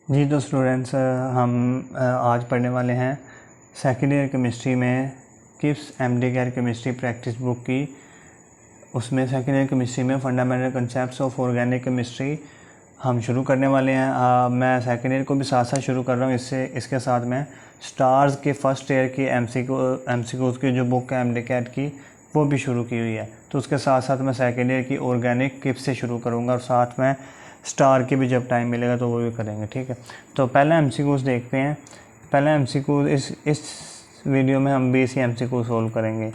जी तो स्टूडेंट्स हम आज पढ़ने वाले हैं सेकेंड ईयर केमिस्ट्री में Kips MD care chemistry practice book की। उसमें सेकेंड ईयर केमिस्ट्री में fundamental concepts of organic chemistry हम शुरू करने वाले हैं। मैं सेकेंड ईयर को भी साथ साथ शुरू कर रहा हूँ। इसके साथ मैं स्टार्स के फर्स्ट ईयर की एमसीक्यूज़ की जो बुक है एमडी केयर की वो भी शुरू की हुई है। तो उसके साथ साथ मैं सेकेंड ईयर की ऑर्गेनिक किप्स से शुरू करूँगा और साथ में स्टार की भी जब टाइम मिलेगा तो वो भी करेंगे। ठीक है, तो पहला एमसीक्यूज़ देखते हैं। पहला एमसीक्यू इस वीडियो में हम 20 एमसीक्यू सोल्व करेंगे।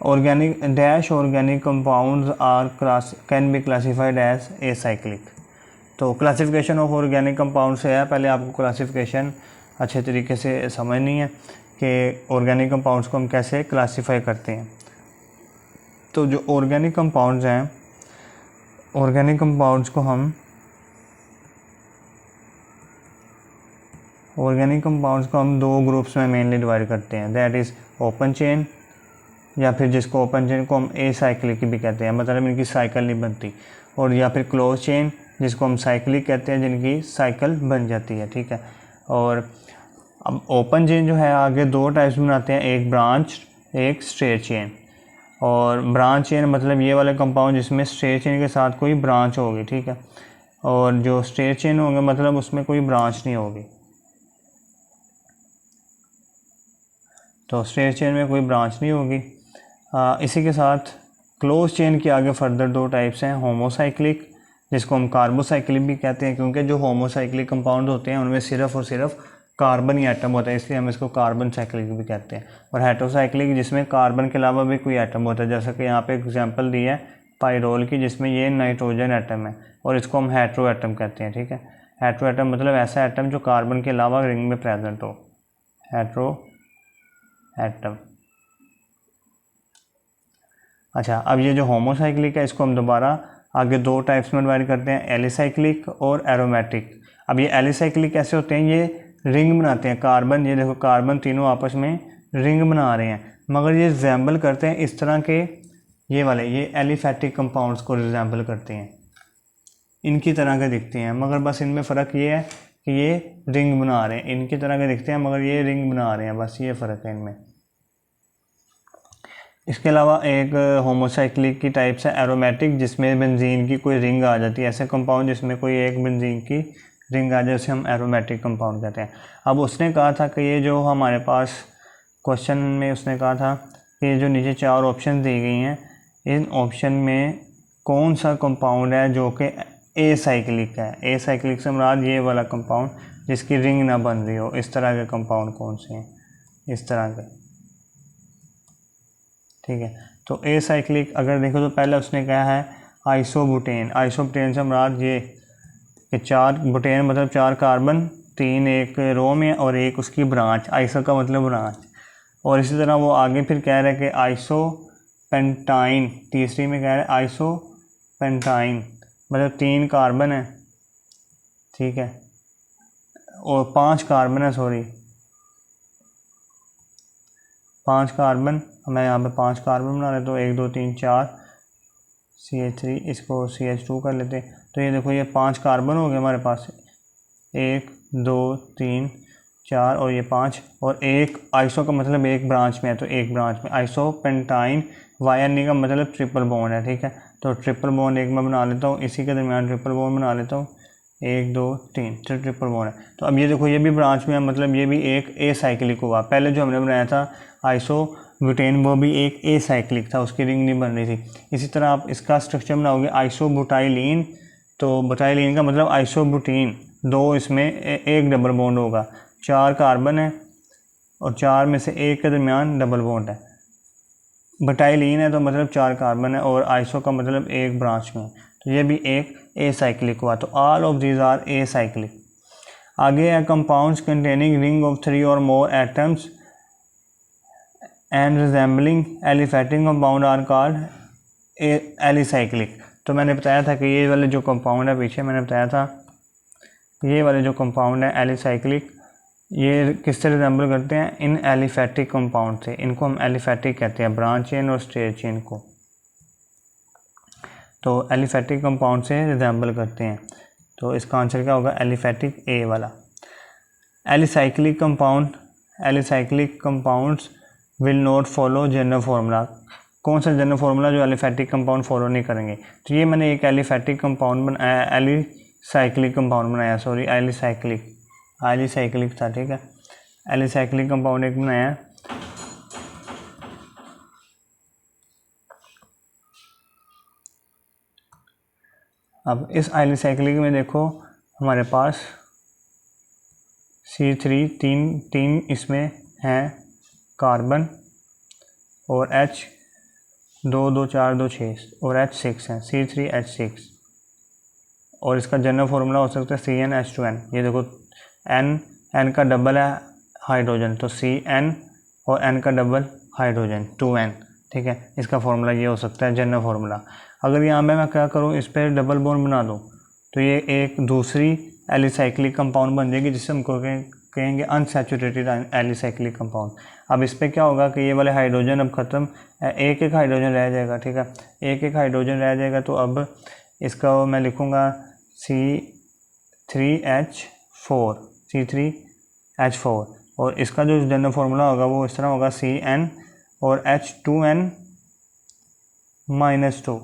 Organic compounds are can be classified as acyclic. तो क्लासिफिकेशन ऑफ ऑर्गेनिक कंपाउंड से है, पहले आपको क्लासिफिकेशन अच्छे तरीके से समझनी है कि ऑर्गेनिक कंपाउंड्स को हम कैसे क्लासीफाई करते हैं। तो जो ऑर्गेनिक कंपाउंड्स हैं, ऑर्गेनिक कंपाउंड्स को हम दो ग्रुप्स में मेनली डिवाइड करते हैं। दैट इज़ ओपन चेन, या फिर जिसको ओपन चेन को हम एसाइक्लिक भी कहते हैं, मतलब इनकी साइकिल नहीं बनती, और या फिर क्लोज चेन जिसको हम साइक्लिक कहते हैं, जिनकी साइकिल बन जाती है। ठीक है, और अब ओपन चेन जो है आगे दो टाइप्स बनाते हैं, एक ब्रांच एक स्ट्रेट चेन। और ब्रांच चेन मतलब ये वाले कंपाउंड जिसमें स्ट्रेट चेन के साथ कोई ब्रांच होगी। ठीक है, और जो स्ट्रेट चेन होंगे मतलब उसमें कोई ब्रांच नहीं होगी। तो स्ट्रेट चेन में कोई ब्रांच नहीं होगी। इसी के साथ क्लोज चेन के आगे फर्दर दो टाइप्स हैं, होमोसाइक्लिक जिसको हम कार्बोसाइक्लिक भी कहते हैं, क्योंकि जो होमोसाइक्लिक कंपाउंड होते हैं उनमें सिर्फ और सिर्फ कार्बन ही एटम होता है, इसलिए हम इसको कार्बन साइक्लिक भी कहते हैं। और हेटेरोसाइक्लिक जिसमें कार्बन के अलावा भी कोई एटम होता है, जैसा कि यहाँ पे एग्जांपल दी है पाइरोल की, जिसमें ये नाइट्रोजन एटम है और इसको हम हेटेरो एटम कहते हैं। ठीक है, हेटेरो एटम मतलब ऐसा एटम जो कार्बन के अलावा रिंग में प्रेजेंट हो, हेटेरो एटम। अच्छा, अब ये जो होमोसाइक्लिक है इसको हम दोबारा आगे दो टाइप्स में डिवाइड करते हैं, एलिसाइक्लिक और एरोमेटिक। अब ये एलिसाइक्लिक कैसे होते हैं, ये रिंग बनाते हैं, कार्बन, ये देखो कार्बन तीनों आपस में रिंग बना रहे हैं, मगर ये रिजेंबल करते हैं इस तरह के, ये एलिफैटिक कंपाउंड्स को रिजेंबल करते हैं, इनकी तरह के दिखते हैं, मगर बस इनमें फ़र्क ये है कि ये रिंग बना रहे हैं, इनकी तरह के दिखते हैं मगर ये रिंग बना रहे हैं, बस ये फ़र्क है इनमें। इसके अलावा एक होमोसाइक्लिक की टाइप्स है एरोमेटिक, जिसमें बेंजीन की कोई रिंग आ जाती है, ऐसे कंपाउंड जिसमें कोई एक बेंजीन की रिंग आ जाए उसे हम एरोमेटिक कंपाउंड कहते हैं। अब उसने कहा था कि ये जो हमारे पास क्वेश्चन में उसने कहा था कि जो नीचे चार ऑप्शन दी गई हैं, इन ऑप्शन में कौन सा कंपाउंड है जो कि एसाइक्लिक है। एसाइक्लिक से मुराद ये वाला कंपाउंड जिसकी रिंग ना बन रही हो, इस तरह के कंपाउंड कौन से हैं, इस तरह के। ठीक है, तो एसाइक्लिक अगर देखो तो पहले उसने कहा है आइसोबुटेन। आइसोबुटेन से मुराद ये कि चार बुटेन मतलब चार कार्बन, तीन एक रो में और एक उसकी ब्रांच, आइसो का मतलब ब्रांच। और इसी तरह वो आगे फिर कह रहे हैं कि आइसोपेंटाइन, तीसरी में कह रहे हैं आइसोपेंटाइन मतलब तीन कार्बन है। ठीक है, और पांच कार्बन है, सॉरी पांच कार्बन, मैं यहाँ पे पांच कार्बन बना लेता हूँ, 1 2 3 4 CH3, इसको CH2 कर लेते हैं। तो ये देखो ये पांच कार्बन हो गए हमारे पास, 1 2 3 4 और ये पांच, और एक आइसो का मतलब एक ब्रांच में है, तो एक ब्रांच में आइसोपेंटाइन, YN का मतलब ट्रिपल बॉन्ड है। ठीक है, तो ट्रिपल बॉन्ड एक मैं बना लेता हूँ, इसी के दरमियान ट्रिपल बॉन्ड बना लेता हूँ, 1 2 3 ट्रिपल बॉन्ड है। तो अब ये देखो ये भी ब्रांच में है, मतलब ये भी एक एसाइक्लिक हुआ। पहले जो हमने बनाया था आइसोब्यूटेन वो भी एक एसाइक्लिक था, उसकी रिंग नहीं बन रही थी। इसी तरह आप इसका स्ट्रक्चर बनाओगे आइसोब्यूटाइलिन, तो बुटाइलिन का मतलब आइसोब्यूटीन, दो इसमें एक डबल बॉन्ड होगा, चार कार्बन है और चार में से एक के दरमियान डबल बॉन्ड है। बुटाइलिन है तो मतलब चार कार्बन है, और आइसो का मतलब एक ब्रांच में है, तो ये भी एक एसाइक्लिक हुआ। तो all of these are acyclic. आगे है कंपाउंड्स कंटेनिंग रिंग ऑफ 3 और more atoms and resembling aliphatic compound are called alicyclic. तो मैंने बताया था कि ये वाले जो कंपाउंड है, पीछे मैंने बताया था ये वाले जो कंपाउंड है एलिसाइक्लिक, ये किससे रिजेंबल करते हैं, इन एलिफैटिक कंपाउंड से, इनको हम एलिफैटिक कहते हैं, ब्रांच चेन और स्ट्रेट चेन को। तो एलिफैटिक कंपाउंड से रिजेंबल करते हैं। तो इसका आंसर क्या होगा, एलिफेटिक ए वाला। Alicyclic compounds will not follow general formula. कौन सा जनरल फार्मूला जो एलिफेटिक कंपाउंड फॉलो नहीं करेंगे? तो ये मैंने एक एलिफेटिक कंपाउंड बनाया, एलिसाइक्लिक कंपाउंड बनाया, सॉरी एलिसाइक्लिक था, ठीक है। एलिसाइक्लिक कंपाउंड एक बनाया। अब इस एलिसाइक्लिक में देखो हमारे पास C3 तीन इसमें हैं कार्बन, और H 2 2 4 2 6 और H6 हैं, C3H6। और इसका जनरल फार्मूला हो सकता है CnH2n। ये देखो n का डबल है हाइड्रोजन, तो Cn, और n का डबल हाइड्रोजन 2n, ठीक है। इसका फार्मूला ये हो सकता है जनरल फार्मूला। अगर यहाँ पे मैं क्या करूँ, इस पर डबल बॉन्ड बना दूँ तो ये एक दूसरी एलिसाइक्लिक कंपाउंड बन जाएगी, जिससे हम कहेंगे अनसैचुरेटेड एलिसाइक्लिक कंपाउंड। अब इस पर क्या होगा कि ये वाले हाइड्रोजन अब ख़त्म, एक हाइड्रोजन रह जाएगा, ठीक है। एक हाइड्रोजन रह जाएगा, तो अब इसका मैं लिखूँगा C3H4, और इसका जो जनरल फार्मूला होगा वो इस तरह होगा Cn और H2n -2।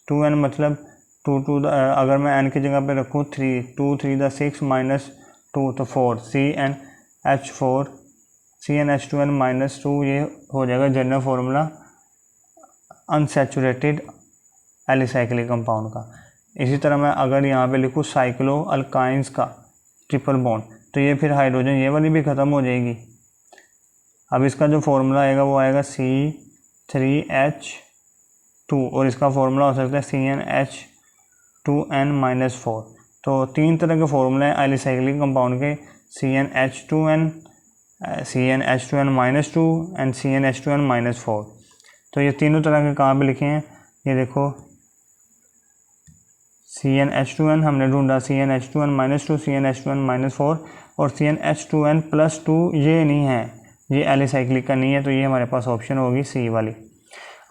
2n मतलब 2 अगर मैं n की जगह पे रखूँ 3, 2 3 6 -2 तो 4, CnH2n -2, ये हो जाएगा general formula unsaturated alicyclic compound का। इसी तरह मैं अगर यहाँ पे लिखूँ साइक्लो अल्काइंस का ट्रिपल बॉन्ड, तो ये फिर हाइड्रोजन ये वाली भी ख़त्म हो जाएगी। अब इसका जो फार्मूला आएगा वो आएगा C3H2, और इसका फार्मूला हो सकता है CnH2n -4। तो तीन तरह के फार्मूले हैं एलिसाइक्लिक कंपाउंड के, CnH2n -2 एंड CnH2n -4। तो ये तीनों तरह के कहाँ पे लिखे हैं, ये देखो CnH2n हमने ढूंढा, CnH2n -2, CnH2n -4 और CnH2n +2 ये नहीं है, ये एलिसाइक्लिक का नहीं है, तो ये हमारे पास ऑप्शन होगी सी वाली।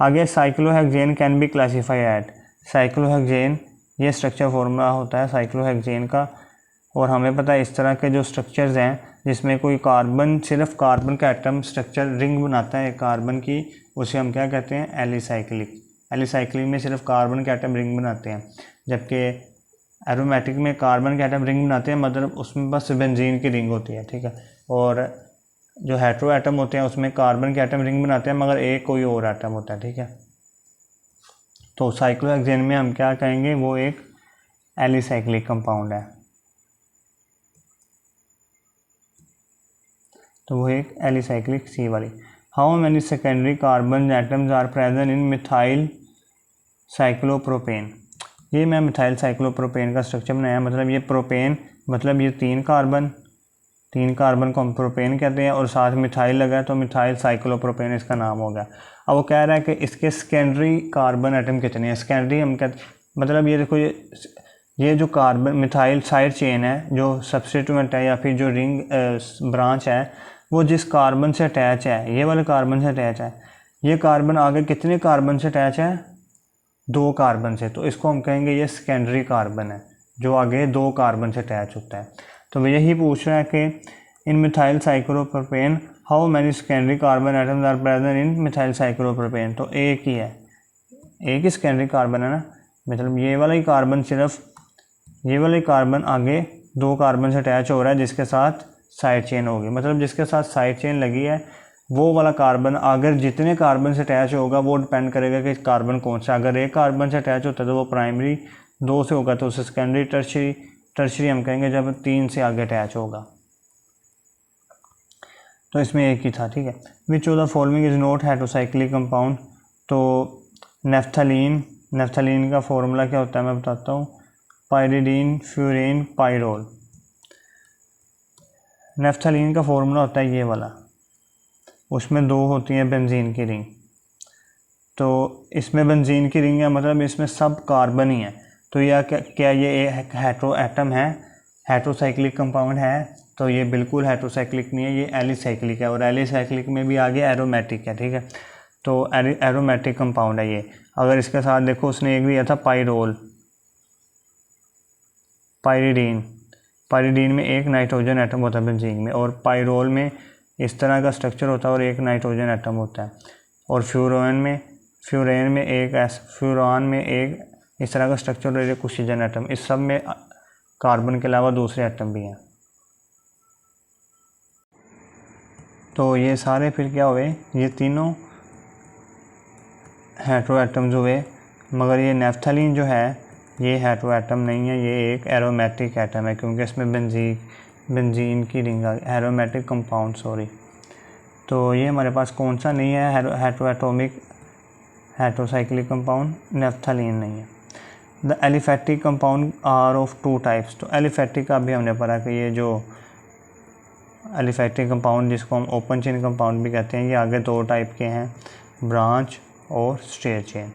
आगे cyclohexane can be classify at, cyclohexane ये स्ट्रक्चर फार्मूला होता है साइक्लोहेक्सेन का, और हमें पता है इस तरह के जो स्ट्रक्चर्स हैं जिसमें कोई कार्बन, सिर्फ कार्बन का एटम स्ट्रक्चर रिंग बनाता है कार्बन की, उसे हम क्या कहते हैं, एलिसाइक्लिक। एलिसाइक्लिक में सिर्फ कार्बन के एटम रिंग बनाते हैं, जबकि एरोमेटिक में कार्बन के एटम रिंग बनाते हैं, मतलब उसमें बस बेंजीन की रिंग होती है, ठीक है। और जो हेटेरो एटम होते हैं उसमें कार्बन के एटम रिंग बनाते हैं, मगर एक कोई और एटम होता है, ठीक है। तो साइक्लोहेक्सेन में हम क्या कहेंगे, वो एक एलिसाइक्लिक कंपाउंड है, तो वो एक एलिसाइक्लिक सी वाली। How many secondary carbon atoms are present in methyl cyclopropane. ये मैं मिथाइल साइक्लोप्रोपेन का स्ट्रक्चर बनाया, मतलब ये प्रोपेन मतलब ये तीन कार्बन को हम प्रोपेन कहते हैं, और साथ मिथाइल लगा है तो मिथाइल साइक्लोप्रोपेन इसका नाम हो गया। अब वो कह रहा है कि इसके सेकेंडरी कार्बन एटम कितने हैं, सेकेंडरी हम कहते मतलब ये देखो, ये जो कार्बन मिथाइल साइड चेन है, जो सब्स्टिट्यूएंट है या फिर जो रिंग ब्रांच है, वो जिस कार्बन से अटैच है, ये वाले कार्बन से अटैच है, ये कार्बन आगे कितने कार्बन से अटैच है, 2 कार्बन से, तो इसको हम कहेंगे ये सेकेंडरी कार्बन है, जो आगे 2 कार्बन से अटैच होता है। तो वही पूछ रहा है कि in methyl cyclopropane how many secondary carbon atoms are present in methyl cyclopropane. तो एक ही है, एक ही सेकेंडरी कार्बन है ना, मतलब ये वाला ही कार्बन, सिर्फ ये वाला ही कार्बन आगे 2 कार्बन से अटैच हो रहा है, जिसके साथ साइड चेन होगी, मतलब जिसके साथ साइड चेन लगी है वो वाला कार्बन अगर जितने कार्बन से अटैच होगा वो डिपेंड करेगा कि कार्बन कौन सा। अगर एक कार्बन से अटैच होता है तो वो प्राइमरी, 2 से होगा तो उसे सेकेंडरी, टर्शरी हम कहेंगे जब 3 से आगे अटैच होगा। तो इसमें एक ही था, ठीक है। Which of the following is not heterocyclic compound. तो नेफ्थलीन का फॉर्मूला क्या होता है मैं बताता हूँ, पाइरिडीन फ्यूरेन पाइरोल। नेफ्थलीन का फॉर्मूला होता है ये वाला, उसमें 2 होती हैं बेंजीन की रिंग, तो इसमें बेंजीन की रिंग है, मतलब इसमें सब कार्बन ही है, तो यह क्या ये हेटेरो एटम है, हेटेरोसाइक्लिक कंपाउंड है, तो ये बिल्कुल हेटेरोसाइक्लिक नहीं है, ये एलिसाइक्लिक है, और एलिसाइक्लिक में भी आगे एरोमेटिक है, ठीक है। तो एरोमेटिक कंपाउंड है ये। अगर इसके साथ देखो उसने एक दिया था पाइरोल, पायरीडीन, पायरीडीन में एक नाइट्रोजन एटम होता है बेंजीन में, और पायरोल में इस तरह का स्ट्रक्चर होता है और एक नाइट्रोजन एटम होता है, और फ्यूरान में एक इस तरह का स्ट्रक्चर और एक ऑक्सीजन एटम, इस सब में कार्बन के अलावा दूसरे एटम भी हैं। तो ये सारे फिर क्या हुए, ये तीनों हेटेरो एटम्स हुए, मगर ये नेफ्थलीन जो है ये हेटेरो एटम नहीं है, ये एक एरोमेटिक एटम है, क्योंकि इसमें बेंजीन की रिंग आ गई, एरोमेटिक कंपाउंड सॉरी। तो ये हमारे पास कौन सा नहीं है, हेटेरोएटॉमिक हेटेरोसाइक्लिक कंपाउंड, नेफ्थलीन नहीं है। The aliphatic compound are of two types. तो एलिफैटिक का भी हमने पढ़ा कि ये जो एलिफैटिक कंपाउंड जिसको हम ओपन चेन कंपाउंड भी कहते हैं, ये आगे दो टाइप के हैं, ब्रांच और स्ट्रेट चेन।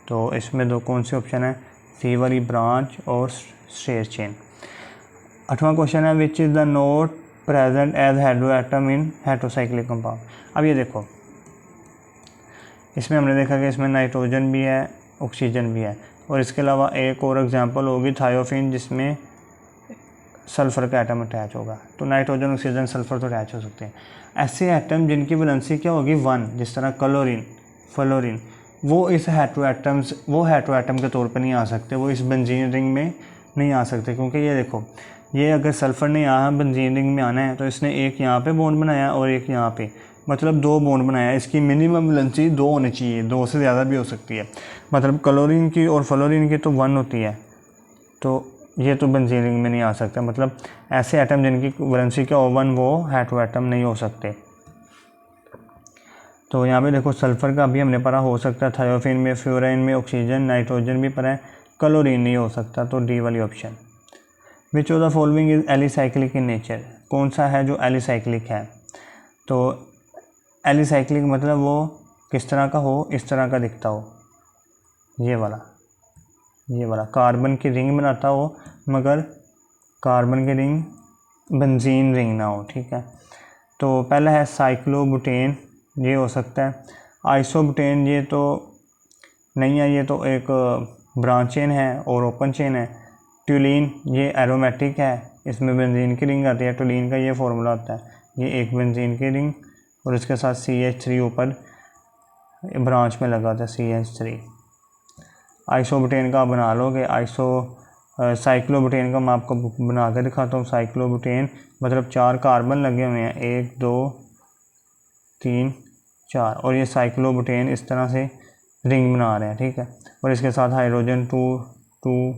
तो इसमें दो कौन से ऑप्शन है, सी वाली ब्रांच और स्ट्रेट चेन। 8वां क्वेश्चन है which is the not present as hetero atom in heterocyclic compound. अब ये देखो, इसमें हमने देखा कि इसमें नाइट्रोजन भी है, ऑक्सीजन भी है, और इसके अलावा एक और एग्जांपल होगी थायोफिन, जिसमें सल्फ़र का एटम अटैच होगा। तो नाइट्रोजन, ऑक्सीजन, सल्फ़र तो अटैच हो सकते हैं। ऐसे एटम जिनकी वैलेंसी क्या होगी 1, जिस तरह क्लोरीन, फ्लोरीन, वो हेटेरो एटम के तौर पर नहीं आ सकते, वो इस बेंजीन रिंग में नहीं आ सकते, क्योंकि ये देखो, ये अगर सल्फ़र ने यहाँ बेंजीन रिंग में आना है तो इसने एक यहाँ पे बॉन्ड बनाया और एक यहाँ पे, मतलब 2 बॉन्ड बनाया। इसकी मिनिमम वैलेंसी 2 होनी चाहिए, 2 से ज़्यादा भी हो सकती है, मतलब क्लोरीन की और फ्लोरीन की तो 1 होती है, तो ये तो बेंजीन रिंग में नहीं आ सकता। मतलब ऐसे एटम जिनकी वैलेंसी क्या हो 1, वो हेटेरो एटम नहीं हो सकते। तो यहाँ पे देखो, सल्फ़र का भी हमने पढ़ा, हो सकता है थायोफिन में, फ्लोरीन में, ऑक्सीजन, नाइट्रोजन भी पढ़ा है, क्लोरीन नहीं हो सकता, तो डी वाली option. Which of the following is alicyclic in nature. कौन सा है जो एलिसाइक्लिक है। तो एलिसाइक्लिक मतलब वो किस तरह का हो, इस तरह का दिखता हो, ये वाला कार्बन की रिंग बनाता हो, मगर कार्बन की रिंग बेंजीन रिंग ना हो, ठीक है। तो पहला है साइक्लोब्यूटेन, ये हो सकता है। आइसोब्यूटेन ये तो नहीं है, ये तो एक ब्रांच चेन है और ओपन चेन है। ट्यूलिन ये एरोमेटिक है, इसमें बेंजीन की रिंग आती है, ट्यूलिन का ये फार्मूला होता है, ये एक बेंजीन की रिंग और इसके साथ CH3 ऊपर ब्रांच में लगा था, CH3। आइसोब्यूटेन का बना लोगे, साइक्लोब्यूटेन का मैं आपको बना के दिखाता हूँ। साइक्लोब्यूटेन मतलब 4 कार्बन लगे हुए हैं, 1 2 3 4, और ये साइक्लोब्यूटेन इस तरह से रिंग बना रहे हैं, ठीक है, और इसके साथ हाइड्रोजन 2 2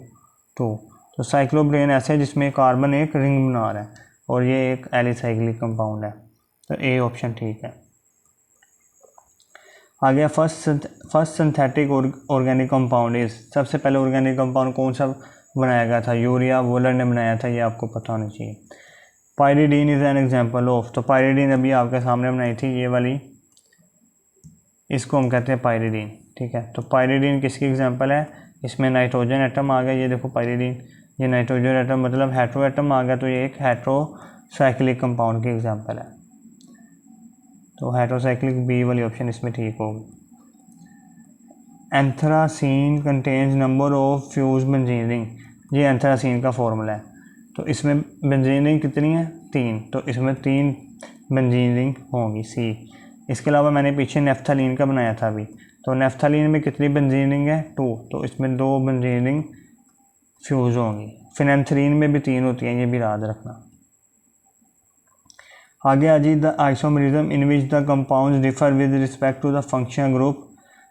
2। तो साइक्लोब्यूटेन ऐसे है जिसमें कार्बन एक रिंग बना रहा है, और ये एक एलिसाइक्लिक कंपाउंड है, तो ए ऑप्शन ठीक है। आ गया first synthetic organic compound is. सबसे पहले ऑर्गेनिक कंपाउंड कौन सा बनाया गया था, यूरिया वोलर ने बनाया था, ये आपको पता होना चाहिए। Pyridine is an example of. तो पायरीडीन अभी आपके सामने बनाई थी, ये वाली, इसको हम कहते हैं पायरीडीन, ठीक है। तो पायरीडीन किसकी एग्जांपल है, इसमें नाइट्रोजन एटम आ गया, ये देखो पायरीडीन, ये नाइट्रोजन एटम मतलब हेटेरो एटम आ गया, तो ये एक हेटेरोसाइक्लिक कंपाउंड की एग्जांपल है। तो हेटेरोसाइक्लिक बी वाली ऑप्शन इसमें ठीक होगी। Anthracene contains number of fuse benzene ring, ये एंथ्रासीन का फॉर्मूला है। तो इसमें बेंजीन रिंग कितनी है, 3, तो इसमें 3 बेंजीन रिंग होंगी, सी। इसके अलावा मैंने पीछे नेफ्थलीन का बनाया था अभी, तो नेफ्थलीन में कितनी बेंजीन रिंग है, 2, तो इसमें 2 बेंजीन रिंग फ्यूज होंगी। फिनेंथ्रीन में भी 3 होती हैं, ये भी याद रखना। आगे आ जी, the isomerism in which the compounds differ with respect to the functional group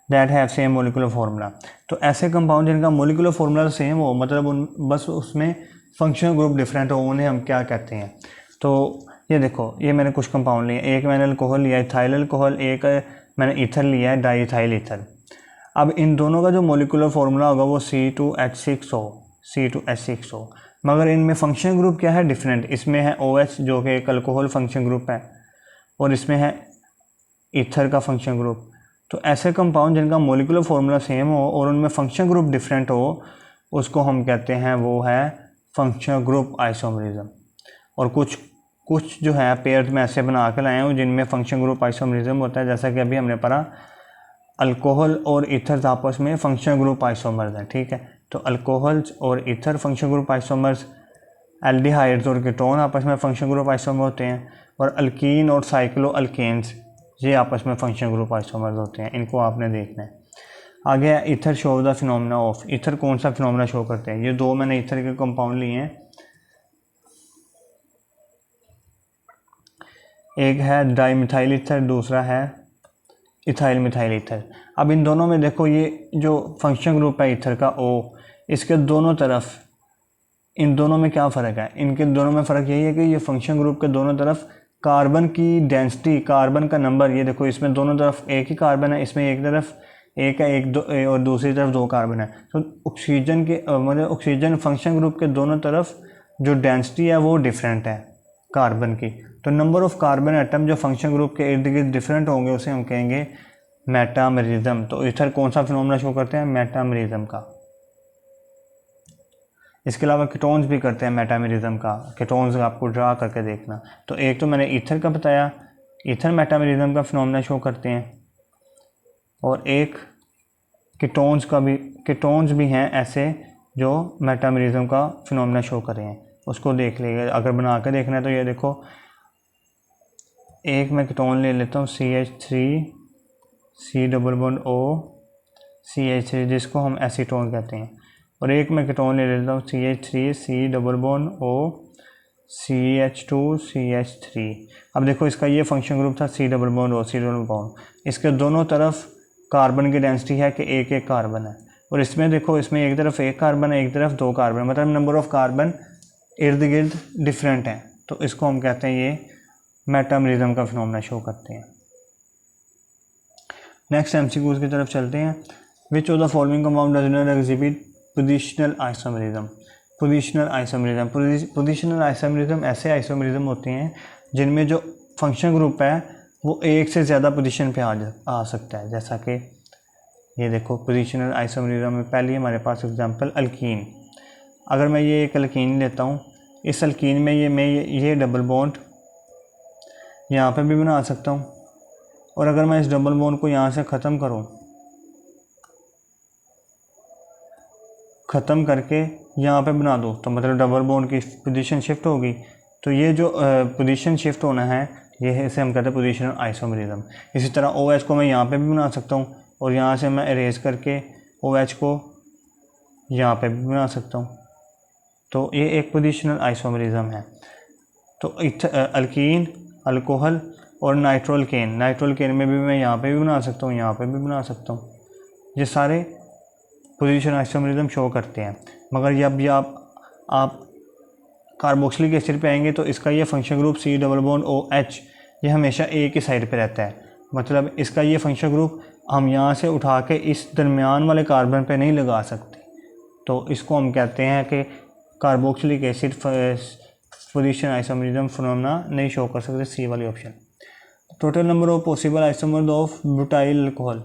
that have same molecular formula. तो ऐसे कंपाउंड जिनका मोलिकुलर फार्मूला सेम हो, मतलब बस उसमें फंक्शनल ग्रुप डिफरेंट हो, उन्हें हम क्या कहते हैं। तो ये देखो, ये मैंने कुछ कंपाउंड लिए, एक मैंने अल्कोहल लिया है इथाइल अल्कोहल, एक मैंने ईथर लिया है डाईइथाइल ईथर। अब इन दोनों का जो मोलिकुलर फार्मूला होगा वो C2H6 हो, C2H6 हो, मगर इनमें फंक्शन ग्रुप क्या है, डिफरेंट। इसमें है OH जो कि एक अल्कोहल फंक्शन ग्रुप है, और इसमें है ईथर का फंक्शन ग्रुप। तो ऐसे कंपाउंड जिनका मोलिकुलर फार्मूला सेम हो और उनमें फंक्शन ग्रुप डिफरेंट हो, उसको हम कहते हैं, वो है फंक्शनल ग्रुप आइसोमरिज्म। और कुछ जो है पेयर्स में ऐसे बना के लाए हूँ जिनमें फंक्शन ग्रुप आइसोमरिज्म होता है, जैसा कि अभी हमने पढ़ा अल्कोहल और ईथर्स आपस में फंक्शनल ग्रुप आइसोमर्स हैं, ठीक है। तो अल्कोहल्स और ether function group isomers, aldehydes और कीटोन आपस में फंक्शन ग्रुप आइसोमर होते हैं, और अल्कीन और साइक्लो अल्केन्स ये आपस में फंक्शन ग्रुप आइसोमर्स होते हैं। इनको आपने देखना है। आगे है ether show the phenomena of. Ether कौन सा फिनोमेना शो करते हैं? ये दो मैंने ईथर के कंपाउंड लिए हैं, एक है डाईमिथाइल ईथर, दूसरा है इथाइल मिथाइल ईथर। अब इन दोनों में देखो, ये जो फंक्शन ग्रुप है ईथर का O, इसके दोनों तरफ, इन दोनों में क्या फ़र्क है? इनके दोनों में फ़र्क यही है कि ये फंक्शन ग्रुप के दोनों तरफ कार्बन की डेंसिटी, कार्बन का नंबर, ये देखो इसमें दोनों तरफ एक ही कार्बन है, इसमें एक तरफ एक है, एक दो, और दूसरी तरफ दो कार्बन है। तो ऑक्सीजन के मतलब ऑक्सीजन फंक्शन ग्रुप के दोनों तरफ जो डेंसिटी है वो डिफरेंट है कार्बन की। तो नंबर ऑफ कार्बन एटम जो फंक्शन ग्रुप के इर्द गिर्द डिफरेंट होंगे उसे हम कहेंगे मेटामेरिज्म। तो ईथर कौन सा फिनोमेना शो करते हैं? मेटामेरिज्म का। इसके अलावा कीटोन्स भी करते हैं मेटामेरिज्म का। कीटोन्स आपको ड्रा करके देखना। तो एक तो मैंने ईथर का बताया, ईथर मेटामेरिज्म का फिनोमेना शो करते हैं, और एक कीटोन्स का भी, कीटोन्स भी हैं ऐसे जो मेटामेरिज्म का फिनोमेना शो कर रहे हैं, उसको देख लीजिए। अगर बना के देखना है तो ये देखो, एक मैं कीटोन ले लेता हूँ CH3 C double bond O CH3, जिसको हम एसीटोन कहते हैं, और एक मैं कीटोन ले लेता हूँ CH3 C double bond O CH2 CH3। अब देखो इसका ये फंक्शन ग्रुप था C double bond O C double bond, इसके दोनों तरफ कार्बन की डेंसिटी है कि एक एक कार्बन है, और इसमें देखो इसमें एक तरफ एक कार्बन है, एक तरफ दो कार्बन, मतलब नंबर ऑफ कार्बन इर्द गिर्द डिफरेंट हैं। तो इसको हम कहते हैं ये मेटामेरिज्म का फिनोमेना शो करते हैं। नेक्स्ट MCQs की तरफ चलते हैं। Which of the following compound does not exhibit positional isomerism? Positional isomerism, positional isomerism ऐसे आइसोमेरिज्म होते हैं जिनमें जो फंक्शन ग्रुप है वो एक से ज़्यादा पोजीशन पे आ सकता है। जैसा कि ये देखो पोजिशनल आइसोमेरिज्म में पहली हमारे पास एग्जांपल अल्कीन। अगर मैं ये एक अल्कीन लेता हूँ, इस अल्कीन में ये डबल बॉन्ड यहाँ पे भी बना सकता हूँ, और अगर मैं इस डबल बॉन्ड को यहाँ से ख़त्म करूँ, ख़त्म करके यहाँ पे बना दूँ, तो मतलब डबल बॉन्ड की पोजीशन शिफ्ट होगी। तो ये जो पोजीशन शिफ्ट होना है ये है, इसे हम कहते हैं पोजिशनल आइसोमेरिज्म। इसी तरह OH को मैं यहाँ पे भी बना सकता हूँ, और यहाँ से मैं इरेज करके OH को यहाँ पे भी बना सकता हूँ। तो ये एक पोजिशनल आइसोमेरिज्म है। तो अल्कीन, अल्कोहल और नाइट्रोअल्केन, नाइट्रोअल्केन में भी मैं यहाँ पे भी बना सकता हूँ, यहाँ पे भी बना सकता हूँ। ये सारे पोजिशनल आइसोमेरिज्म शो करते हैं। मगर जब भी आप कार्बोक्सिलिक एसिड पे आएंगे तो इसका ये function group C double bond OH ये हमेशा एक ही साइड पे रहता है। मतलब इसका ये फंक्शन ग्रुप हम यहाँ से उठा के इस दरमियान वाले कार्बन पे नहीं लगा सकते। तो इसको हम कहते हैं कि carboxylic acid position isomerism phenomena नहीं शो कर सकते, C वाली option. Total number of possible isomers of butyl alcohol.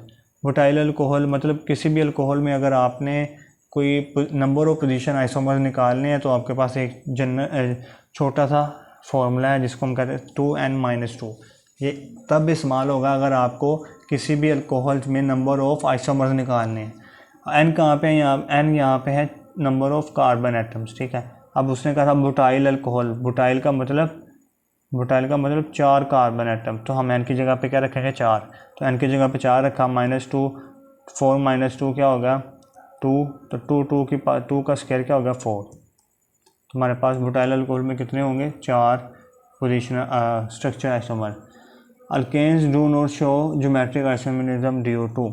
Butyl alcohol मतलब किसी भी अल्कोहल में अगर आपने कोई नंबर ऑफ पोजीशन आइसोमर्स निकालने हैं तो आपके पास एक छोटा सा फॉर्मूला है जिसको हम कहते हैं 2n-2। ये तब इस्तेमाल होगा अगर आपको किसी भी अल्कोहल में नंबर ऑफ आइसोमर्स निकालने हैं। n कहाँ पे है? n यहाँ पे है नंबर ऑफ कार्बन एटम्स, ठीक है। अब उसने कहा था ब्यूटाइल अल्कोहल, ब्यूटाइल का मतलब 4 कार्बन एटम, तो हम n की जगह पे क्या रखेंगे? 4। तो n की जगह पे 4 रखा, -2, 4 - 2 क्या होगा? 2। तो 2 का स्क्वायर क्या होगा? 4। तो हमारे पास ब्यूटाइल अल्कोहल में कितने होंगे? 4 positional structure isomer. Alkanes do not show geometric isomerism due to.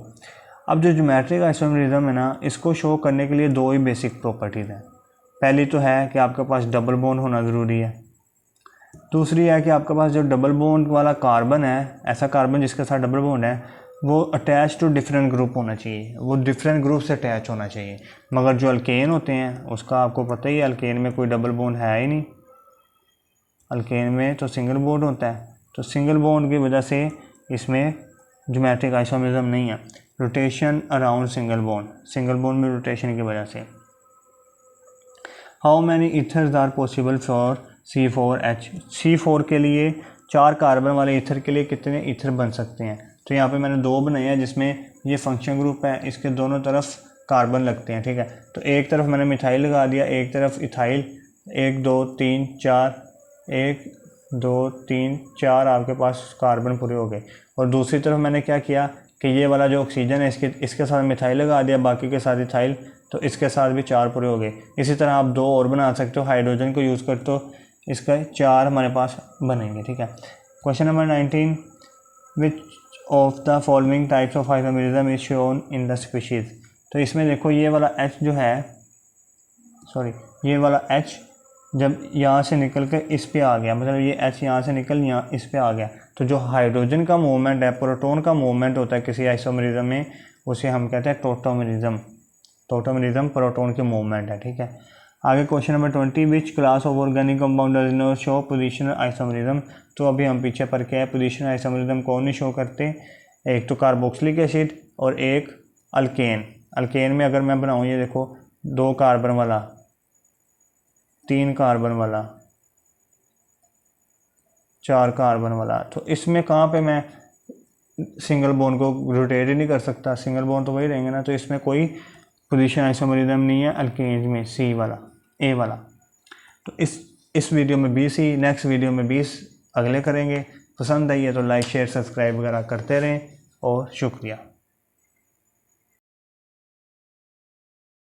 अब जो ज्योमेट्रिक आइसोमेरिज्म है ना, इसको शो करने के लिए दो ही बेसिक प्रॉपर्टीज़ हैं। पहली तो है कि आपके पास डबल बॉन्ड होना ज़रूरी है। दूसरी है कि आपके पास जो डबल बॉन्ड वाला कार्बन है, ऐसा कार्बन जिसके साथ डबल बॉन्ड है, वो अटैच टू डिफरेंट ग्रुप होना चाहिए, वो डिफरेंट ग्रुप से अटैच होना चाहिए। मगर जो अल्केन होते हैं उसका आपको पता ही है, अल्केन में कोई डबल बॉन्ड है ही नहीं, अल्केन में तो सिंगल बॉन्ड होता है। तो सिंगल बॉन्ड की वजह से इसमें ज्योमेट्रिक आइसोमेरिज्म नहीं है। रोटेशन अराउंड सिंगल बॉन्ड में रोटेशन की वजह से। How many ethers are possible for C4H? C4 के लिए 4 कार्बन वाले ईथर के लिए कितने ईथर बन सकते हैं? तो यहाँ पे मैंने 2 बनाए हैं जिसमें ये फंक्शन ग्रुप है, इसके दोनों तरफ कार्बन लगते हैं, ठीक है। तो एक तरफ मैंने मिथाइल लगा दिया, एक तरफ इथाइल, 1 2 3 4, 1 2 3 4 आपके पास कार्बन पूरे हो गए। और दूसरी तरफ मैंने क्या किया कि ये वाला जो ऑक्सीजन है इसके साथ मिथाइल लगा दिया, बाकी के साथ इथाइल, तो इसके साथ भी 4 पूरे हो गए। इसी तरह आप 2 और बना सकते हो, हाइड्रोजन को यूज़ करते हो, इसका 4 हमारे पास बनेंगे, ठीक है। Question number 19, which of the following types of isomerism is shown in the species. तो इसमें देखो ये वाला H जो है, सॉरी ये वाला H जब यहाँ से निकल कर इस पे आ गया, मतलब ये H यहाँ से निकल यहाँ इस पे आ गया, तो जो हाइड्रोजन का मूवमेंट है, प्रोटॉन का मूवमेंट होता है किसी आइसोमेरिज्म में, उसे हम कहते हैं टोटोमेरिज्म। टोटोमेरिज्म प्रोटॉन के मूवमेंट है, ठीक है। आगे question number 20, which class of organic compound does not show positional isomerism. तो अभी हम पीछे पर क्या है, पोजिशनल आइसोमेरिज्म कौन नहीं शो करते, एक तो कार्बोक्सिलिक एसिड और एक अल्केन। अल्केन में अगर मैं बनाऊँ, ये देखो 2 कार्बन वाला, 3 कार्बन वाला, 4 कार्बन वाला, तो इसमें कहाँ पे मैं सिंगल बॉन्ड को रोटेट ही नहीं कर सकता, सिंगल बॉन्ड तो वही रहेंगे ना। तो इसमें कोई पोजीशन आइसोमेरिज्म नहीं है अल्केन्स में, सी वाला, ए वाला। तो इस वीडियो में 20 ही, नेक्स्ट वीडियो में 20 अगले करेंगे। पसंद आई है तो लाइक शेयर सब्सक्राइब वगैरह करते रहें और शुक्रिया।